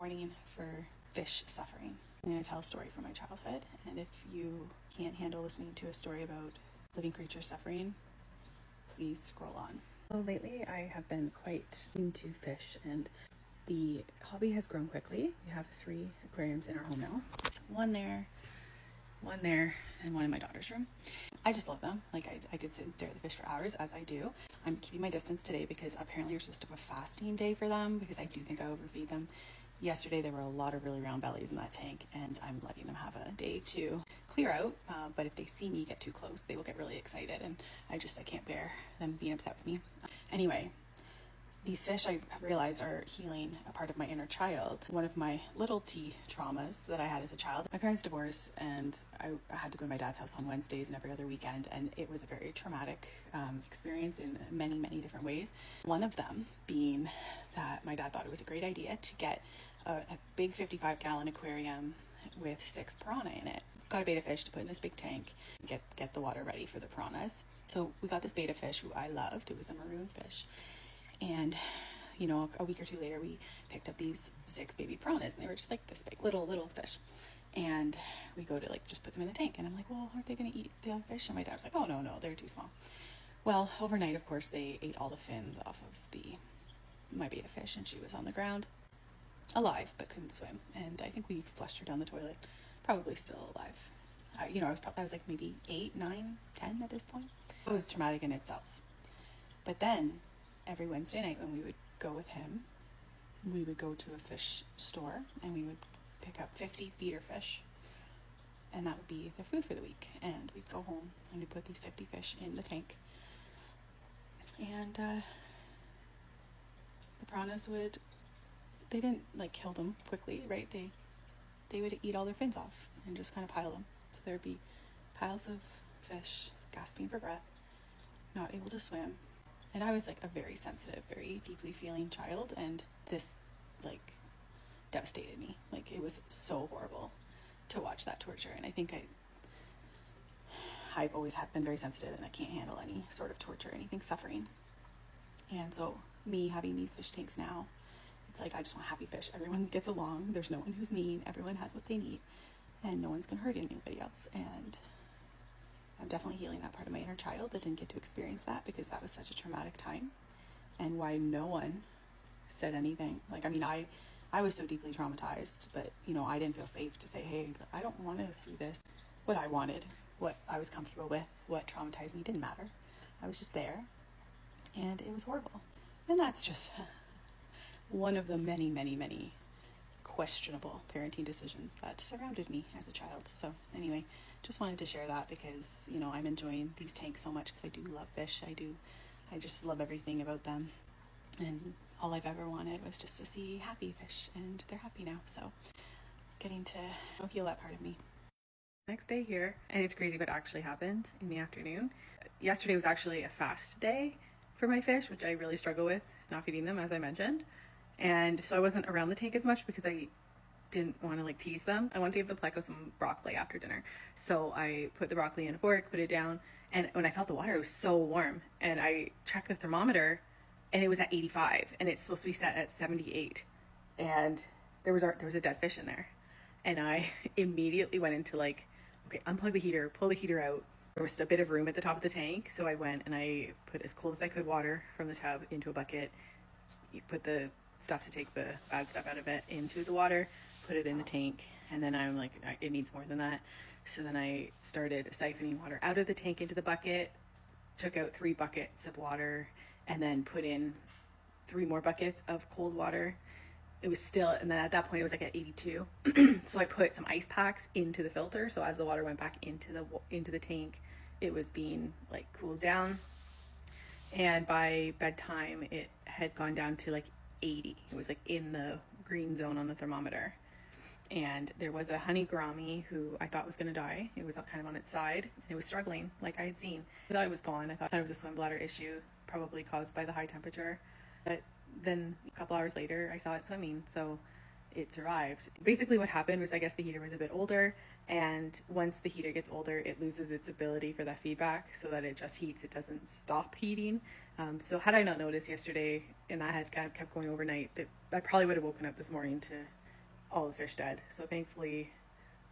warning for fish suffering. I'm going to tell a story from my childhood, and if you can't handle listening to a story about living creatures suffering, please scroll on. Well, lately I have been quite into fish, and the hobby has grown quickly. We have 3 aquariums in our home now. One there, and one in my daughter's room. I just love them. Like, I could sit and stare at the fish for hours, as I do. I'm keeping my distance today because apparently you're supposed to have a fasting day for them, because I do think I overfeed them. Yesterday there were a lot of really round bellies in that tank, and I'm letting them have a day to clear out, but if they see me get too close, they will get really excited, and I can't bear them being upset with me. Anyway, these fish, I realized, are healing a part of my inner child. One of my little T traumas that I had as a child. My parents divorced, and I had to go to my dad's house on Wednesdays and every other weekend, and it was a very traumatic experience in many, many different ways. One of them being that my dad thought it was a great idea to get a big 55-gallon aquarium with 6 piranha in it. Got a betta fish to put in this big tank, get the water ready for the piranhas. So we got this betta fish who I loved. It was a maroon fish. And, you know, a week or 2 later, we picked up these 6 baby piranhas, and they were just like this big, little fish. And we go to just put them in the tank, and I'm like, well, aren't they going to eat the other fish? And my dad was like, oh, no, they're too small. Well, overnight, of course, they ate all the fins off of my betta fish, and she was on the ground, alive, but couldn't swim. And I think we flushed her down the toilet, probably still alive. I was like maybe 8, 9, 10 at this point. It was traumatic in itself. But then every Wednesday night when we would go with him, we would go to a fish store and we would pick up 50 feeder fish, and that would be their food for the week. And we'd go home and we'd put these 50 fish in the tank, and the piranhas they didn't kill them quickly, right? They would eat all their fins off and just kind of pile them. So there'd be piles of fish gasping for breath, not able to swim. And I was a very sensitive, very deeply feeling child, and this devastated me. It was so horrible to watch that torture. And I think I've always been very sensitive, and I can't handle any sort of torture, anything suffering. And so me having these fish tanks now, it's I just want happy fish. Everyone gets along. There's no one who's mean. Everyone has what they need, and no one's gonna hurt anybody else. And I'm definitely healing that part of my inner child that didn't get to experience that, because that was such a traumatic time. And why no one said anything. I was so deeply traumatized, but I didn't feel safe to say, hey, I don't want to see this. What I wanted, what I was comfortable with, what traumatized me didn't matter. I was just there, and it was horrible. And that's just one of the many, many, many questionable parenting decisions that surrounded me as a child. So anyway, just wanted to share that because, I'm enjoying these tanks so much because I do love fish. I just love everything about them. And all I've ever wanted was just to see happy fish, and they're happy now. So getting to heal that part of me. Next day here, and it's crazy, but it actually happened in the afternoon. Yesterday was actually a fast day for my fish, which I really struggle with, not feeding them, as I mentioned. And so I wasn't around the tank as much because I didn't want to tease them. I wanted to give the pleco some broccoli after dinner. So I put the broccoli in a fork, put it down, and when I felt the water, it was so warm. And I checked the thermometer, and it was at 85, and it's supposed to be set at 78. And there was a dead fish in there. And I immediately went into okay, unplug the heater, pull the heater out. There was a bit of room at the top of the tank, so I went and I put as cold as I could water from the tub into a bucket. You put the stuff to take the bad stuff out of it into the water, put it in the tank, and then I'm like, it needs more than that. So then I started siphoning water out of the tank into the bucket, took out 3 buckets of water, and then put in 3 more buckets of cold water. It was still, and then at that point it was at 82. So I put some ice packs into the filter, so as the water went back into the tank, it was being cooled down. And by bedtime it had gone down to 80. It was in the green zone on the thermometer. And there was a honey gourami who I thought was going to die. It was kind of on its side. It was struggling, like I had seen. I thought it was gone. I thought it was a swim bladder issue, probably caused by the high temperature. But then a couple hours later, I saw it swimming, so it survived. Basically what happened was, I guess the heater was a bit older, and once the heater gets older, it loses its ability for that feedback, so that it just heats. It doesn't stop heating. So had I not noticed yesterday, and that had kind of kept going overnight, that I probably would have woken up this morning to all the fish dead. So thankfully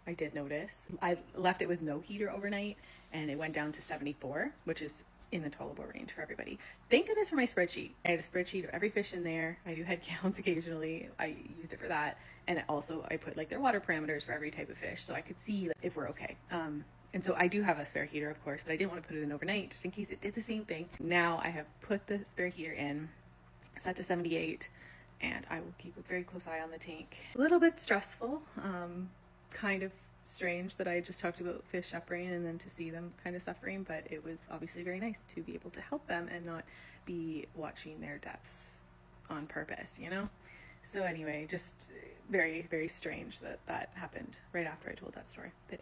I did notice. I left it with no heater overnight and it went down to 74, which is in the tolerable range for everybody. Thank goodness for my spreadsheet. I had a spreadsheet of every fish in there. I do head counts occasionally. I used it for that. And also I put like their water parameters for every type of fish so I could see if we're okay. And so I do have a spare heater, of course, but I didn't want to put it in overnight just in case it did the same thing. Now I have put the spare heater in, set to 78, and I will keep a very close eye on the tank. A little bit stressful, kind of strange that I just talked about fish suffering and then to see them kind of suffering, but it was obviously very nice to be able to help them and not be watching their deaths on purpose, you know? So anyway, just very, very strange that that happened right after I told that story. But